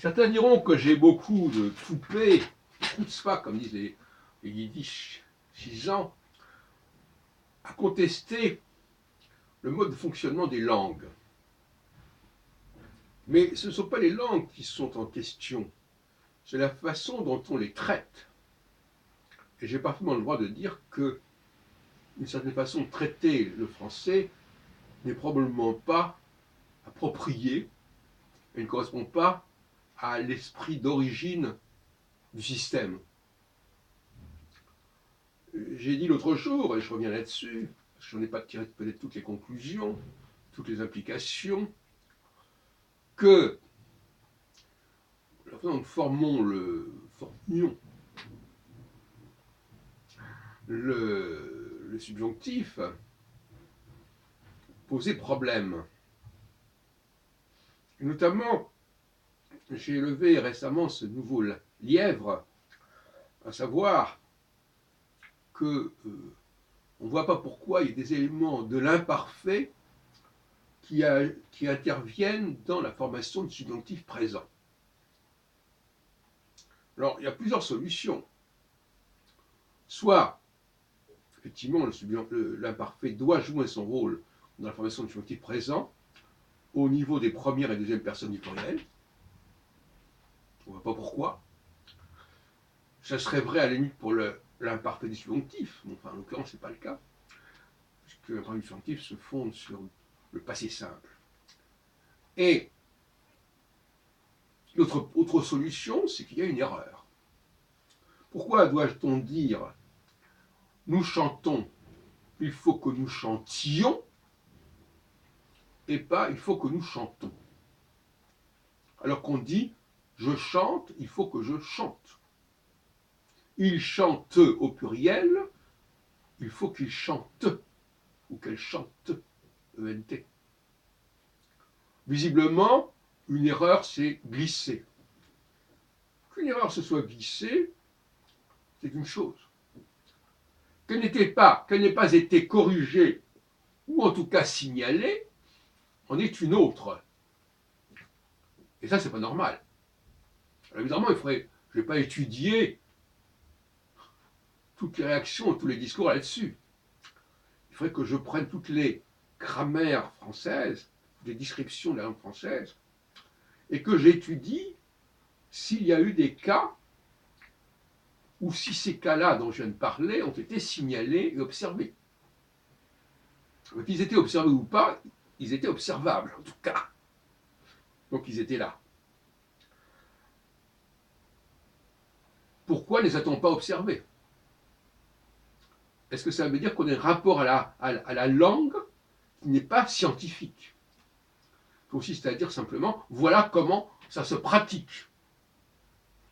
Certains diront que j'ai beaucoup de toupet, de chutzpah, comme disent les Yiddishisants, à contester le mode de fonctionnement des langues. Mais ce ne sont pas les langues qui sont en question, c'est la façon dont on les traite. Et j'ai parfaitement le droit de dire que une certaine façon de traiter le français n'est probablement pas appropriée et ne correspond pas à l'esprit d'origine du système. J'ai dit l'autre jour, et je reviens là-dessus, parce que je n'en ai pas tiré peut-être toutes les conclusions, toutes les implications, que la façon dont nous formions le subjonctif posait problème. Et notamment, j'ai élevé récemment ce nouveau lièvre, à savoir que on ne voit pas pourquoi il y a des éléments de l'imparfait qui interviennent dans la formation du subjonctif présent. Alors, il y a plusieurs solutions. Soit, effectivement, l'imparfait doit jouer son rôle dans la formation du subjonctif présent au niveau des premières et deuxièmes personnes du pluriel. On ne voit pas pourquoi. Ça serait vrai à la limite pour l'imparfait du subjonctif. Bon, enfin, en l'occurrence, ce n'est pas le cas, puisque l'imparfait du subjonctif se fonde sur le passé simple. Et l'autre solution, c'est qu'il y a une erreur. Pourquoi doit-on dire nous chantons, il faut que nous chantions, et pas il faut que nous chantons? Alors qu'on dit je chante, il faut que je chante. Il chante au pluriel, il faut qu'il chante, ou qu'elle chante, ENT. Visiblement, une erreur s'est glissée. Qu'une erreur se soit glissée, c'est une chose. Qu'elle n'ait pas été corrigée, ou en tout cas signalée, en est une autre. Et ça, c'est pas normal. Alors évidemment, je ne vais pas étudier toutes les réactions, tous les discours là-dessus. Il faudrait que je prenne toutes les grammaires françaises, les descriptions de la langue française, et que j'étudie s'il y a eu des cas ou si ces cas-là dont je viens de parler ont été signalés et observés. Qu'ils étaient observés ou pas, ils étaient observables, en tout cas. Donc ils étaient là. Pourquoi ne les a-t-on pas observés? Est-ce que ça veut dire qu'on a un rapport à la langue qui n'est pas scientifique? Ça consiste à dire simplement, voilà comment ça se pratique.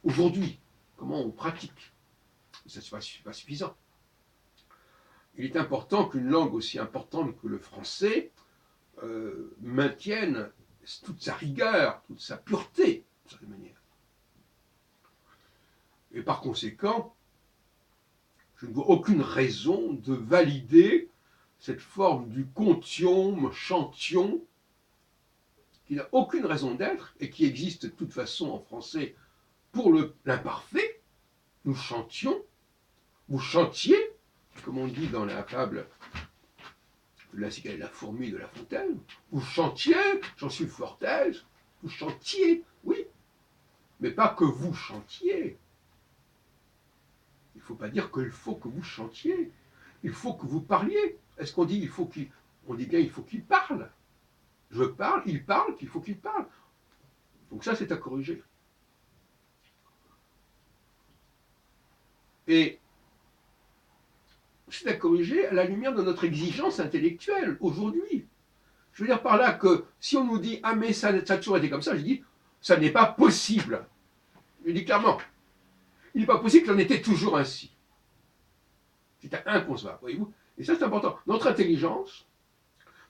Aujourd'hui, comment on pratique. Ça n'est pas suffisant. Il est important qu'une langue aussi importante que le français maintienne toute sa rigueur, toute sa pureté, de certaine manière. Et par conséquent, je ne vois aucune raison de valider cette forme du contion, chantion, qui n'a aucune raison d'être et qui existe de toute façon en français pour l'imparfait. Nous chantions, vous chantiez, comme on dit dans la fable de la cigale et la fourmi de La Fontaine, vous chantiez, j'en suis fort aise, vous chantiez, oui, mais pas que vous chantiez. Il ne faut pas dire qu'il faut que vous chantiez, il faut que vous parliez. Est-ce qu'on dit il faut qu'il... On dit bien il faut qu'il parle. Je parle, il parle, qu'il faut qu'il parle. Donc ça, c'est à corriger. Et c'est à corriger à la lumière de notre exigence intellectuelle aujourd'hui. Je veux dire par là que si on nous dit « Ah mais ça a toujours été comme ça », je dis « Ça n'est pas possible ». Je dis clairement, il n'est pas possible qu'il en était toujours ainsi. C'est inconcevable, voyez-vous. Et ça, c'est important. Notre intelligence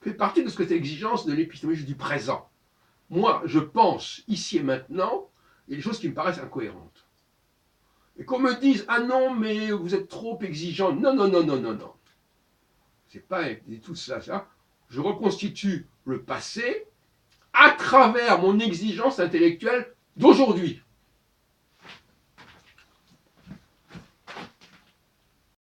fait partie de ce que c'est l'exigence de l'épistémologie du présent. Moi, je pense ici et maintenant, il y a des choses qui me paraissent incohérentes. Et qu'on me dise, ah non, mais vous êtes trop exigeant. Non, non, non, non, non, non. C'est pas tout ça, ça. Je reconstitue le passé à travers mon exigence intellectuelle d'aujourd'hui.